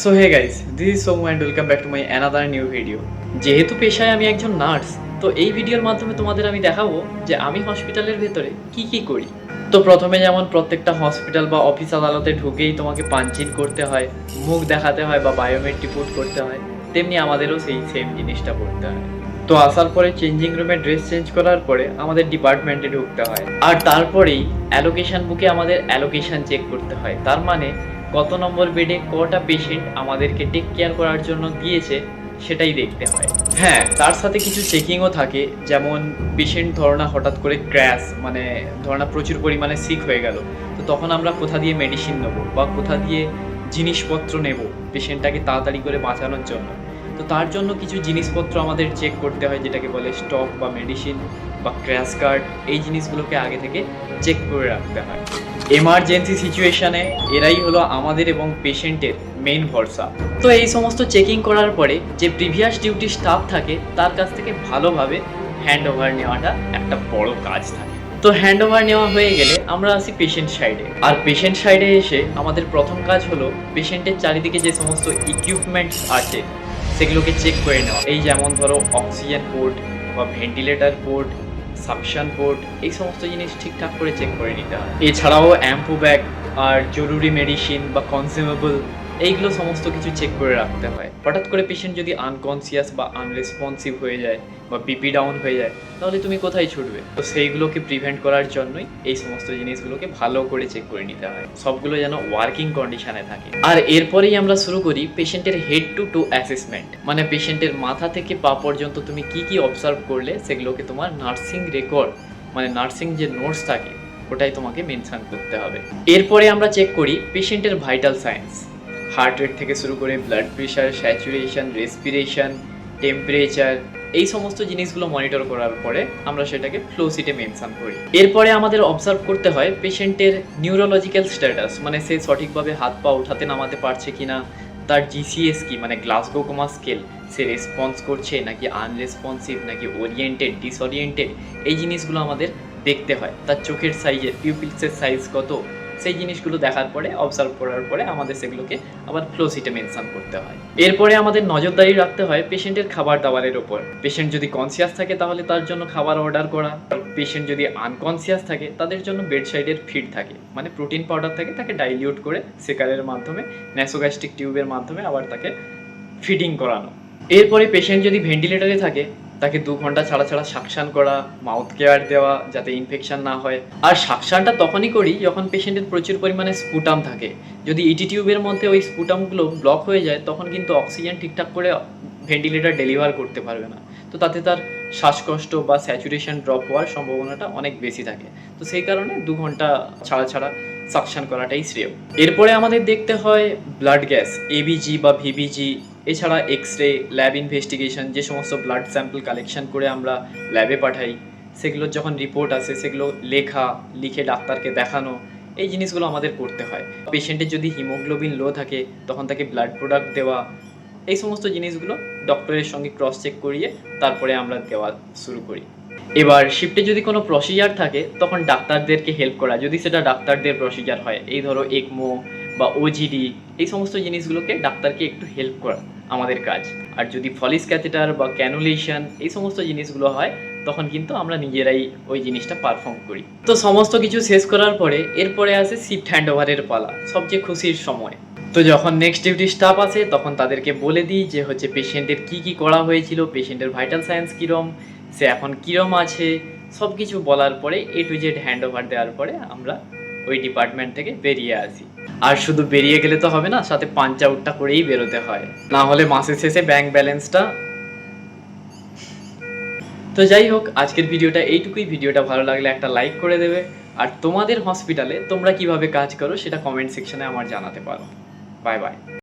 So hey guys, this is Somu and welcome back to my another new video. যেহেতু পেশায় আমি একজন nurse, তো এই ভিডিওর মাধ্যমে তোমাদের আমি দেখাবো যে আমি হসপিটালের ভেতরে কি কি করি। তো প্রথমে যেমন প্রত্যেকটা হসপিটাল বা অফিস আদালতে ঢুকেই তোমাকে পাঞ্চ ইন করতে হয়, মুখ দেখাতে হয় বা বায়োমেট্রিক পুট করতে হয়, তেমনি আমাদেরও সেই সেম জিনিসটা করতে হয়। তো আসার পরে চেঞ্জিং রুমে ড্রেস চেঞ্জ করার পরে আমাদের ডিপার্টমেন্টে ঢুকতে হয়, আর তারপরেই অ্যালোকেশন বুকে আমাদের অ্যালোকেশন চেক করতে হয়। তার মানে কত নম্বর বেডে কটা পেশেন্ট আমাদেরকে টেক কেয়ার করার জন্য দিয়েছে সেটাই দেখতে হয়। হ্যাঁ, তার সাথে কিছু চেকিংও থাকে, যেমন পেশেন্ট ধরনা হঠাৎ করে ক্র্যাশ, মানে ধরনা প্রচুর পরিমাণে সিক হয়ে গেল, তো তখন আমরা কোথা দিয়ে মেডিসিন নেবো বা কোথা দিয়ে জিনিসপত্র নেব পেশেন্টটাকে তাড়াতাড়ি করে বাঁচানোর জন্য। তো তার জন্য কিছু জিনিসপত্র আমাদের চেক করতে হয়, যেটাকে বলে স্টক বা মেডিসিন বা ক্র্যাশ কার্ড। এই জিনিসগুলোকে আগে থেকে চেক করে রাখতে হয়। এমার্জেন্সি সিচুয়েশনে এরাই হলো আমাদের এবং পেশেন্টের মেইন ভরসা। তো এই সমস্ত চেকিং করার পরে যে প্রিভিয়াস ডিউটি স্টাফ থাকে তার কাছ থেকে ভালোভাবে হ্যান্ড ওভার নেওয়াটা একটা বড় কাজ থাকে। তো হ্যান্ড ওভার নেওয়া হয়ে গেলে আমরা আসি পেশেন্ট সাইডে। আর পেশেন্ট সাইডে এসে আমাদের প্রথম কাজ হলো পেশেন্টের চারিদিকে যে সমস্ত ইকুইপমেন্টস আছে সেগুলোকে চেক করে নেওয়া। এই যেমন ধরো অক্সিজেন পোর্ট বা ভেন্টিলেটর পোর্ট, সাকশন পোর্ট, এই সমস্ত জিনিস ঠিকঠাক করে চেক করে নিতে হয়। এছাড়াও অ্যাম্পু ব্যাগ আর জরুরি মেডিসিন বা কনজিউমেবল, এইগুলো সমস্ত কিছু চেক করে রাখতে হয়। হঠাৎ করে পেশেন্ট যদি আনকনসিয়াস বা আনরেসপন্সিভ হয়ে যায় বা বিপি ডাউন হয়ে যায়, তাহলে তুমি কোথায় ছুটবে? তো সেইগুলোকে প্রিভেন্ট করার জন্যই এই সমস্ত জিনিসগুলোকে ভালো করে চেক করে নিতে হয়, সবগুলো যেন ওয়ার্কিং কন্ডিশনে থাকে। আর এরপরেই আমরা শুরু করি পেশেন্টের হেড টু টো অ্যাসেসমেন্ট, মানে পেশেন্টের মাথা থেকে পা পর্যন্ত তুমি কি কি অবজার্ভ করলে সেগুলোকে তোমার নার্সিং রেকর্ড, মানে নার্সিং যে নোটস থাকে ওটাই তোমাকে মেনশন করতে হবে। এরপরে আমরা চেক করি পেশেন্টের ভাইটাল সায়েন্স, হার্ট রেট থেকে শুরু করে blood pressure, saturation, respiration, temperature, এই সমস্ত জিনিসগুলো মনিটর করার পরে আমরা সেটাকে ফ্লো শিটে মেনশন করি। এরপরে আমাদের অবজার্ভ করতে হয় পেশেন্টের নিউরোলজিক্যাল স্ট্যাটাস, মানে সে সঠিকভাবে হাত পা উঠাতে নামাতে পারছে কিনা, তার জিসিএস কি মানে গ্লাসগো কোমা স্কেল, সে রেসপন্স করছে নাকি আনরেসপন্সিভ নাকি ওরিয়েন্টেড ডিসওরিয়েন্টেড, এই জিনিসগুলো আমাদের দেখতে হয়। তার চোখের সাইজের পিউপিলসের সাইজ কত, সেই জিনিসগুলো দেখার পরে অবজার্ভ করার পরে আমাদের সেগুলোকে আবার ফ্লো শিটে মেনশন করতে হয়। এরপরে আমাদের নজরদারি রাখতে হয় পেশেন্টের খাবার দাবারের ওপর। পেশেন্ট যদি কনসিয়াস থাকে তাহলে তার জন্য খাবার অর্ডার করা, পেশেন্ট যদি আনকনসিয়াস থাকে তাদের জন্য বেডসাইডের ফিড থাকে, মানে প্রোটিন পাউডার থাকে, তাকে ডাইলিউট করে সেকারের মাধ্যমে ন্যাসোগ্যাস্ট্রিক টিউবের মাধ্যমে আবার তাকে ফিডিং করানো। এরপরে পেশেন্ট যদি ভেন্টিলেটরে থাকে তাকে 2 ঘন্টা ছাড়া ছাড়া সাকশন করা, মাউথ কেয়ার দেওয়া যাতে ইনফেকশন না হয়। আর সাকশনটা তখনই করি যখন পেশেন্টের প্রচুর পরিমাণে স্পুটাম থাকে। যদি ইটি টিউবের মধ্যে ওই স্পুটামগুলো ব্লক হয়ে যায় তখন কিন্তু অক্সিজেন ঠিকঠাক করে ভেন্টিলেটর ডেলিভার করতে পারবে না, তো তাতে তার শ্বাসকষ্ট বা স্যাচুরেশন ড্রপ হওয়ার সম্ভাবনাটা অনেক বেশি থাকে। তো সেই কারণে 2 ঘন্টা ছাড়া ছাড়া সাকশন করাটাই শ্রেয়। এরপরে আমাদের দেখতে হয় ব্লাড গ্যাস, এবিজি বা ভিবিজি, এছাড়া এক্স রে, ল্যাব ইনভেস্টিগেশন, যে সমস্ত ব্লাড স্যাম্পল কালেকশন করে আমরা ল্যাবে পাঠাই, সেগুলোর যখন রিপোর্ট আসে সেগুলো লিখে ডাক্তারকে দেখানো, এই জিনিসগুলো আমাদের করতে হয়। পেশেন্টের যদি হিমোগ্লোবিন লো থাকে তখন তাকে ব্লাড প্রোডাক্ট দেওয়া, এই সমস্ত জিনিসগুলো ডক্টরের সঙ্গে ক্রস চেক করিয়ে তারপরে আমরা দেওয়া শুরু করি। এবার শিফটে যদি কোনো প্রসিজার থাকে তখন ডাক্তারদেরকে হেল্প করা, যদি সেটা ডাক্তারদের প্রসিজার হয়, এই ধরো একমো বা ওজিডি, এই সমস্ত জিনিসগুলোকে ডাক্তারকে একটু হেল্প করা আমাদের কাজ। আর যদি ফলিস ক্যাথেটার বা ক্যানুলেশন, এই সমস্ত জিনিসগুলো হয় তখন কিন্তু আমরা নিজেরাই ওই জিনিসটা পারফর্ম করি। তো সমস্ত কিছু শেষ করার পরে এরপরে আসে শিফট হ্যান্ড ওভারের পালা, সবচেয়ে খুশির সময়। তো যখন নেক্সট ডিউটি স্টাফ আসে তখন তাদেরকে বলে দিই যে হচ্ছে পেশেন্টের কি কি করা হয়েছিল, পেশেন্টের ভাইটাল সায়েন্স কীরম, সে এখন কীরম আছে, সব কিছু বলার পরে এ টু জেড হ্যান্ড ওভার দেওয়ার পরে আমরা ওই ডিপার্টমেন্ট থেকে বেরিয়ে আসি। আর শুধু বেরিয়ে গেলে তো হবে না, সাথে পাঞ্চ আউটটা করেই বেরোতে হয়, না হলে মাসের শেষে ব্যাংক ব্যালেন্সটা। তো যাই হোক, আজকের ভিডিওটা এইটুকুই। ভিডিওটা ভালো লাগলে একটা লাইক করে দেবে, আর তোমাদের হসপিটালে তোমরা কিভাবে কাজ করো সেটা কমেন্ট সেকশনে আমার জানাতে পারো। Bye bye.